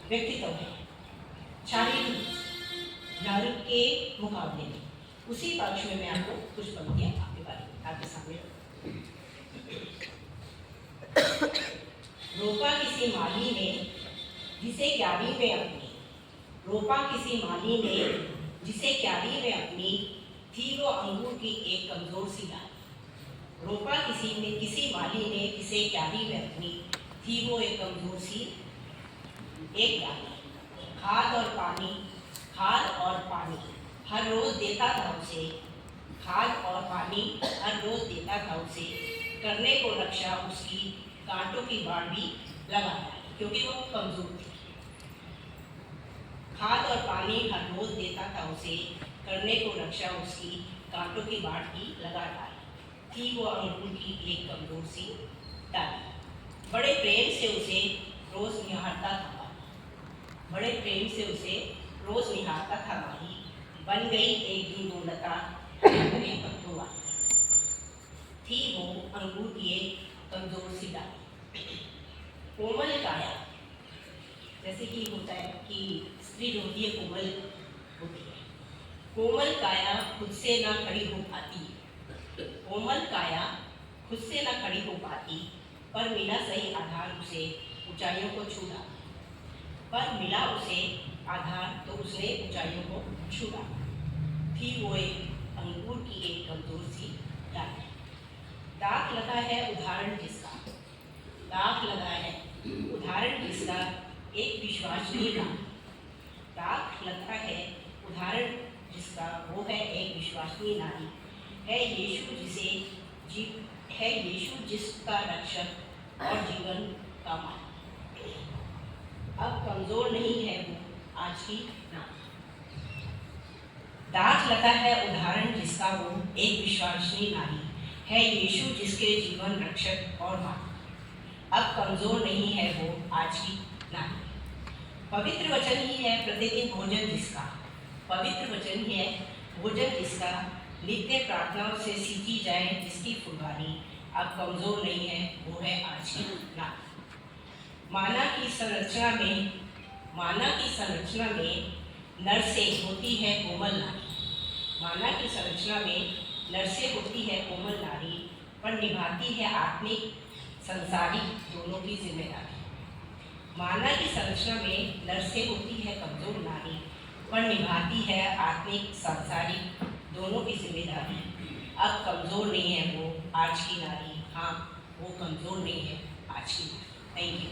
व्यक्तित्व है शारीरिक नर के मुकाबले में। उसी पक्ष में मैं आपको कुछ पंक्तियां आपके सामने रोपा किसी माली ने जिसे क्यारी में अपनी, रोपा किसी माली ने जिसे क्यारी में अपनी, थी वो अंगूर की एक कमजोर सी डाली। रोपा किसी माली ने जिसे क्यारी में अपनी, थी वो एक कमजोर सी एक डाली। खाद और पानी हर रोज देता था उसे, खाद और पानी हर रोज देता था उसे, करने को रक्षा उसकी कांटों की बाढ़ भी लगा डाली, क्योंकि वो कमजोर थी। खाद और पानी हर रोज देता था उसे, करने को रक्षा उसकी कांटों की बाढ़ भी लगा डाली, थी वो अंगूर की एक कमजोर सी डाली। बड़े प्रेम से उसे रोज निहारता था, बड़े प्रेम से उसे रोज निहारता था माही, बन गई एक दिन वो लता अपने पत्तों वाली, थी वो अंगूर की एक कमजोर सी डाली। कोमल काया, जैसे कि होता है कि स्त्री जो होती है कोमल होती है, कोमल काया खुद से ना खड़ी हो पाती, कोमल काया खुद से ना खड़ी हो पाती, पर मिला सही आधार उसे ऊंचाइयों को छू डाला, पर मिला उसे आधार तो उसने ऊंचाइयों को छू डाला, थी वो एक अंगूर की एक कमजोर सी डाली। दाग लगा है उदाहरण जिसका, दाग लगा है उदाहरण जिसका एक विश्वसनीय नारी, दाग लगा है उदाहरण जिसका वो है एक विश्वसनीय नारी, है यीशु जिसका रक्षक और जीवन का मालिक। अब कमजोर नहीं है वो आज की नारी। दाग लगा है उदाहरण जिसका वो एक विश्वसनीय नारी, है यीशु जिसके जीवन रक्षक और मालिक। अब कमजोर नहीं है वो आज की नारी। पवित्र वचन ही है प्रतिदिन भोजन जिसका, पवित्र वचन ही है भोजन जिसका, नित्य प्रार्थनाओं से सींची जाए जिसकी फुलवारी। अब कमजोर नहीं है वो है आज की नारी। माना की संरचना में नर से होती है कोमल नारी, माना की संरचना में नर से होती है कोमल नारी, पर निभाती है आत्मिक संसारिक दोनों की जिम्मेदारी। माना की संरचना में नर से होती है कमजोर नारी, पर निभाती है आत्मिक सांसारिक दोनों की जिम्मेदारी। अब कमजोर नहीं है वो आज की नारी, हाँ वो कमजोर नहीं है आज की नारी। Thank you.